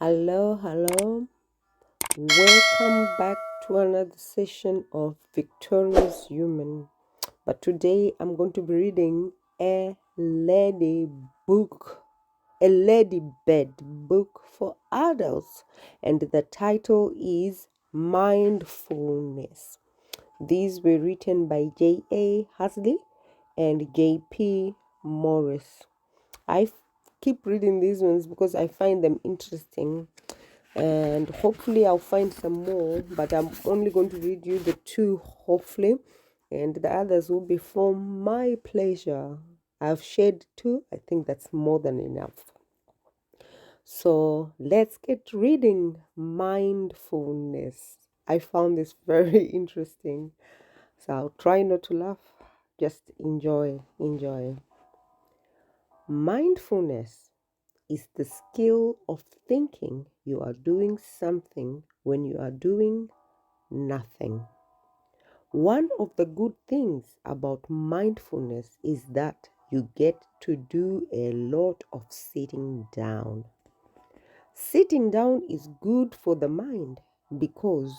Hello, hello. Welcome back to another session of Victorious Human. But today I'm going to be reading a Ladybird book for adults, and the title is Mindfulness. These were written by J.A. Hasley and J.P. Morris. Keep reading these ones because I find them interesting, and hopefully I'll find some more, but I'm only going to read you the two, hopefully, and the others will be for my pleasure. I've shared two. I think that's more than enough. So let's get reading. Mindfulness. I found this very interesting, so I'll try not to laugh. Just enjoy. Mindfulness is the skill of thinking you are doing something when you are doing nothing. One of the good things about mindfulness is that you get to do a lot of sitting down. Sitting down is good for the mind because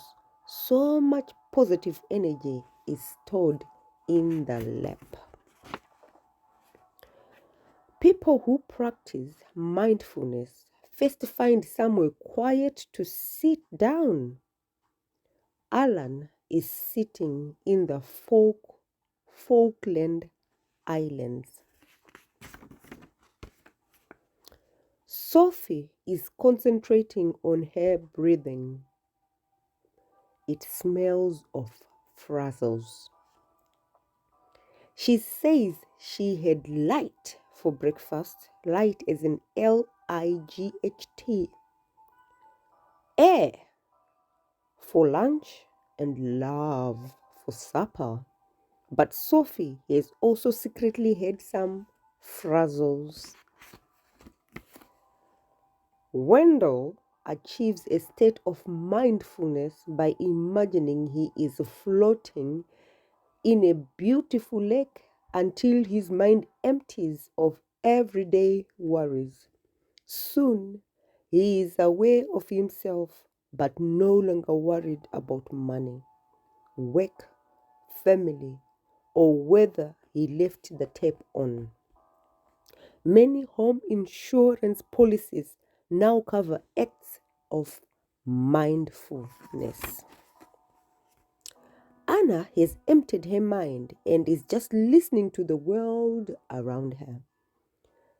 so much positive energy is stored in the lap. People who practice mindfulness first find somewhere quiet to sit down. Alan is sitting in the Falkland Islands. Sophie is concentrating on her breathing. It smells of frazzles. She says she had light for breakfast. Light is in Light. Air for lunch and love for supper. But Sophie has also secretly had some frazzles. Wendell achieves a state of mindfulness by imagining he is floating in a beautiful lake until his mind empties of everyday worries. Soon, he is aware of himself but no longer worried about money, work, family, or whether he left the tap on. Many home insurance policies now cover acts of mindfulness. Anna has emptied her mind and is just listening to the world around her.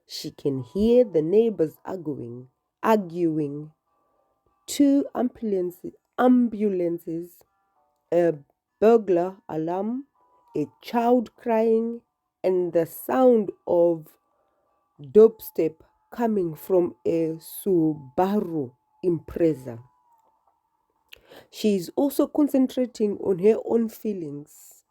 She can hear the neighbors arguing, two ambulances, a burglar alarm, a child crying, and the sound of dubstep coming from a Subaru Impreza. She is also concentrating on her own feelings.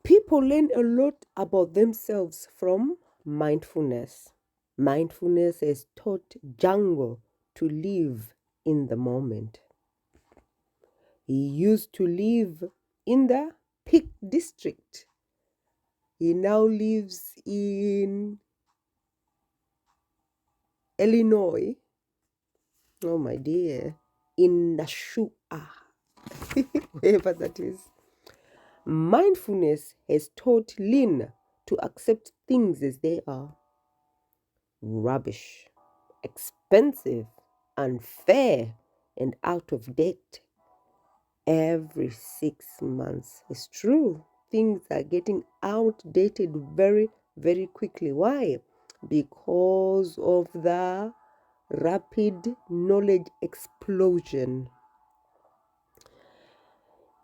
People learn a lot about themselves from mindfulness. Mindfulness has taught Django to live in the moment. He used to live in the Peak District. He now lives in Illinois. Oh my dear. In Nashua. Wherever that is. Mindfulness has taught Lynn to accept things as they are. Rubbish, expensive, unfair, and out of date. Every 6 months. It's true. Things are getting outdated very, very quickly. Why? Because of the rapid knowledge explosion.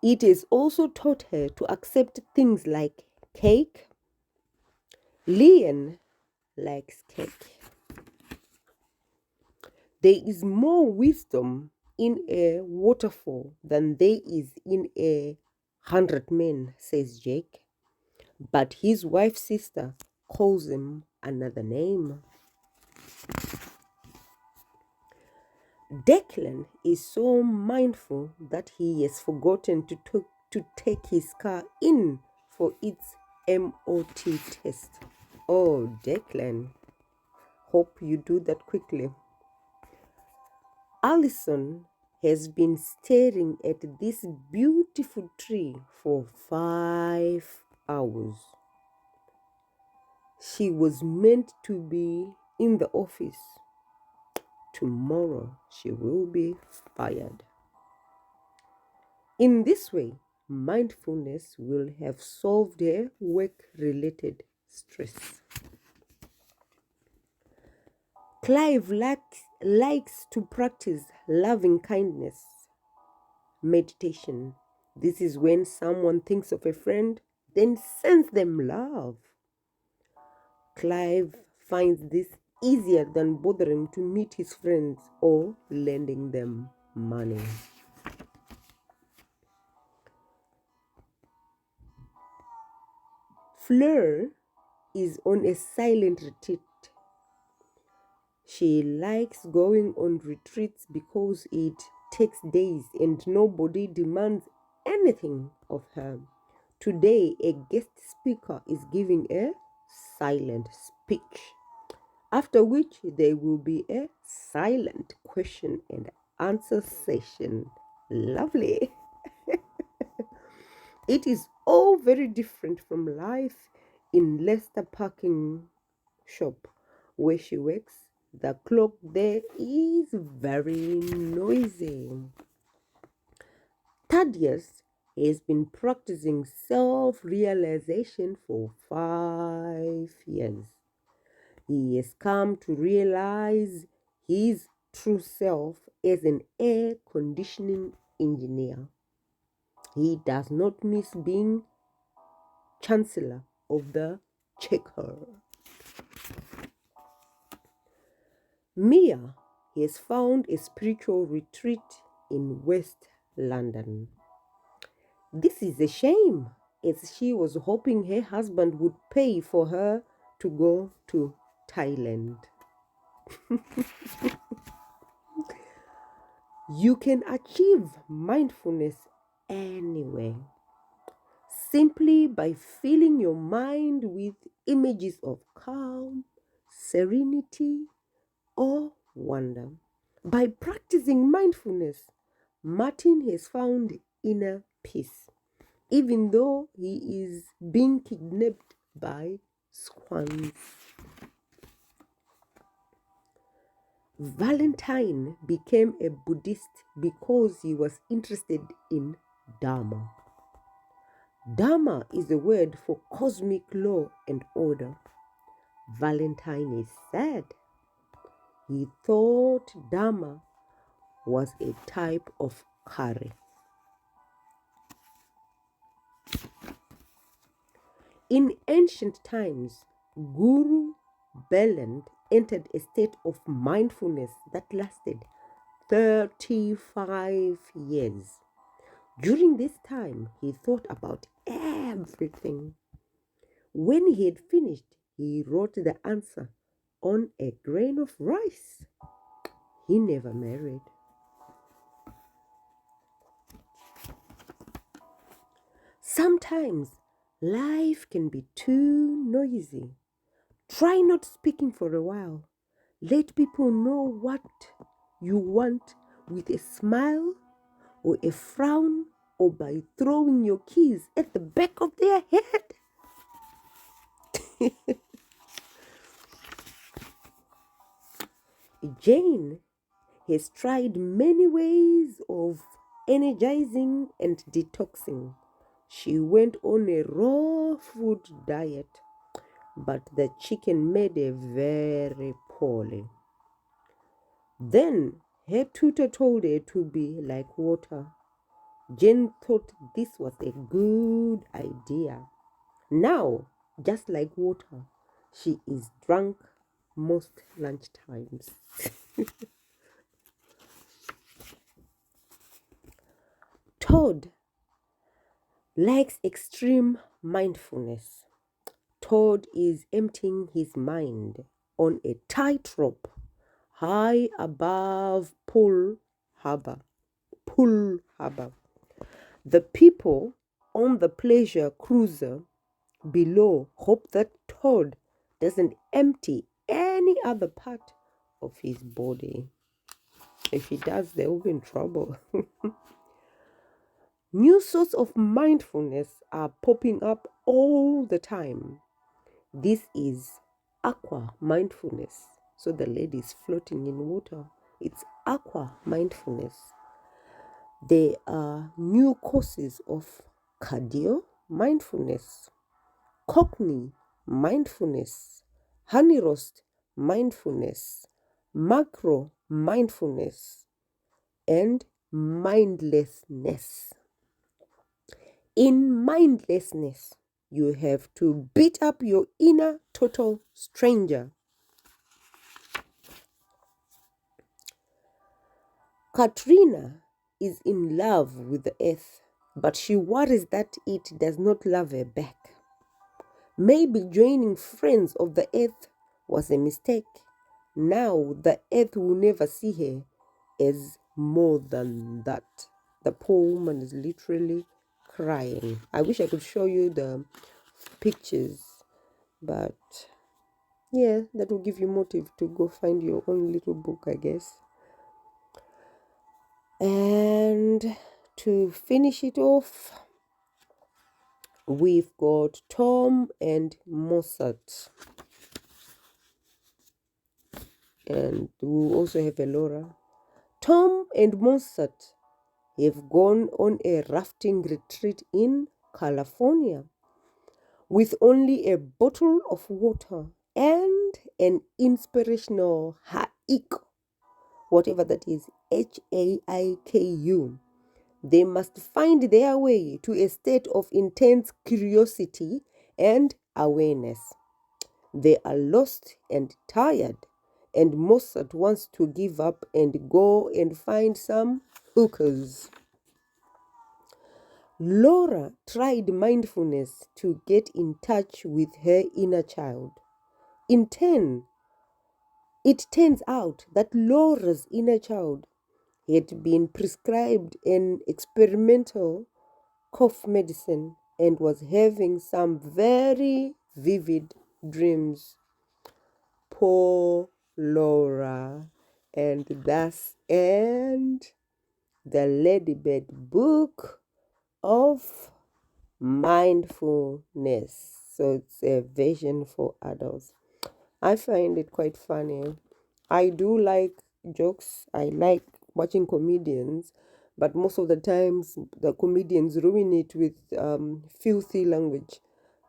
It has also taught her to accept things like cake. Lian likes cake. There is more wisdom in a waterfall than there is in 100 men, says Jake. But his wife's sister calls him another name. Declan is so mindful that he has forgotten to take his car in for its MOT test. Oh, Declan. Hope you do that quickly. Allison has been staring at this beautiful tree for 5 hours. She was meant to be in the office. Tomorrow she will be fired. In this way, mindfulness will have solved her work-related stress. Clive likes to practice loving kindness meditation. This is when someone thinks of a friend, then sends them love. Clive finds this easier than bothering to meet his friends or lending them money. Fleur is on a silent retreat. She likes going on retreats because it takes days and nobody demands anything of her. Today, a guest speaker is giving a silent speech, after which there will be a silent question and answer session. Lovely. It is all very different from life in Leicester parking shop where she works. The clock there is very noisy. Thaddeus has been practicing self-realization for 5 years. He has come to realize his true self as an air conditioning engineer. He does not miss being chancellor of the checker. Mia has found a spiritual retreat in West London. This is a shame, as she was hoping her husband would pay for her to go to Thailand. You can achieve mindfulness anywhere, simply by filling your mind with images of calm, serenity, or wonder. By practicing mindfulness, Martin has found inner peace, even though he is being kidnapped by swans. Valentine became a Buddhist because he was interested in Dharma. Dharma is a word for cosmic law and order. Valentine is sad. He thought Dharma was a type of curry. In ancient times, Guru Beland entered a state of mindfulness that lasted 35 years. During this time, he thought about everything. When he had finished, he wrote the answer on a grain of rice. He never married. Sometimes life can be too noisy. Try not speaking for a while. Let people know what you want with a smile or a frown or by throwing your keys at the back of their head. Jane has tried many ways of energizing and detoxing. She went on a raw food diet, but the chicken made her very poorly. Then her tutor told her to be like water. Jane thought this was a good idea. Now, just like water, she is drunk most lunchtimes. Todd likes extreme mindfulness. Todd is emptying his mind on a tightrope high above Poole Harbor. The people on the pleasure cruiser below. Hope that toad doesn't empty any other part of his body. If he does, they will be in trouble. New sorts of mindfulness are popping up all the time. This is aqua mindfulness. So the lady is floating in water. It's aqua mindfulness. There are new courses of cardio mindfulness, cockney mindfulness, honey roast mindfulness, macro mindfulness, and mindlessness. In mindlessness, you have to beat up your inner total stranger. Katrina is in love with the earth, but she worries that it does not love her back. Maybe joining friends of the earth was a mistake. Now the earth will never see her as more than that. The poor woman is literally crying. I wish I could show you the pictures, but yeah, that will give you motive to go find your own little book, I guess. And to finish it off, we've got Tom and Mozart. And we also have Elora. Tom and Mozart have gone on a rafting retreat in California with only a bottle of water and an inspirational haiku, whatever that is, Haiku. They must find their way to a state of intense curiosity and awareness. They are lost and tired, and Mozart wants to give up and go and find some hookers. Laura tried mindfulness to get in touch with her inner child. It turns out that Laura's inner child had been prescribed an experimental cough medicine and was having some very vivid dreams. Poor Laura. And thus end the Ladybird book of mindfulness. So it's a version for adults. I find it quite funny. I do like jokes. I like watching comedians, but most of the times the comedians ruin it with filthy language.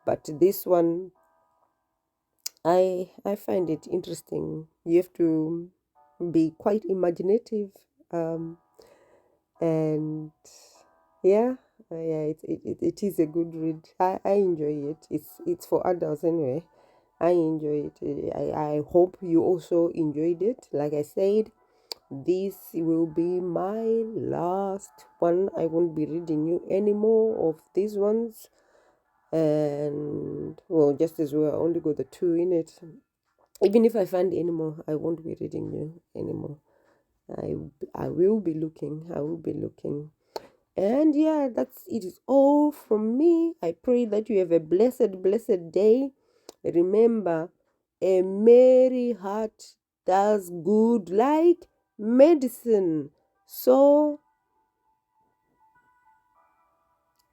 But this one, I find it interesting. You have to be quite imaginative, and yeah, it is a good read. I enjoy it. It's for adults anyway. I enjoy it. I hope you also enjoyed it. Like I said, this will be my last one. I won't be reading you any more of these ones. And well, just as well, I only got the two in it. Even if I find any more, I won't be reading you anymore. I will be looking. I will be looking. And yeah, that's it is all from me. I pray that you have a blessed day. Remember, a merry heart does good like medicine. So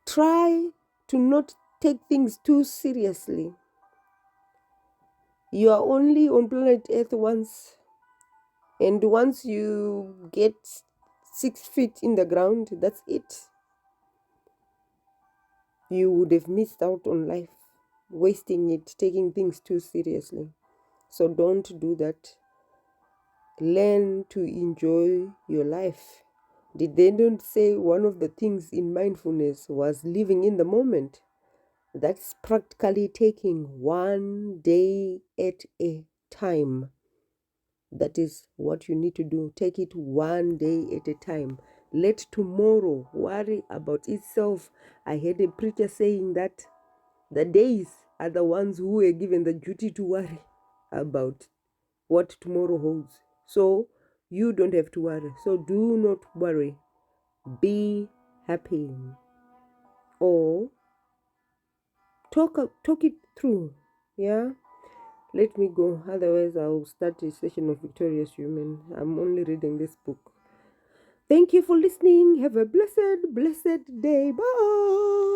try to not take things too seriously. You are only on planet Earth once, and once you get 6 feet in the ground, that's it. You would have missed out on life, wasting it, taking things too seriously. So don't do that. Learn to enjoy your life. Did they not say one of the things in mindfulness was living in the moment? That's practically taking one day at a time. That is what you need to do. Take it one day at a time. Let tomorrow worry about itself. I heard a preacher saying that the days are the ones who were given the duty to worry about what tomorrow holds. So you don't have to worry. So do not worry. Be happy. Or talk it through. Yeah, let me go, otherwise I'll start a session of Victorious Human. I'm only reading this book. Thank you for listening. Have a blessed day. Bye.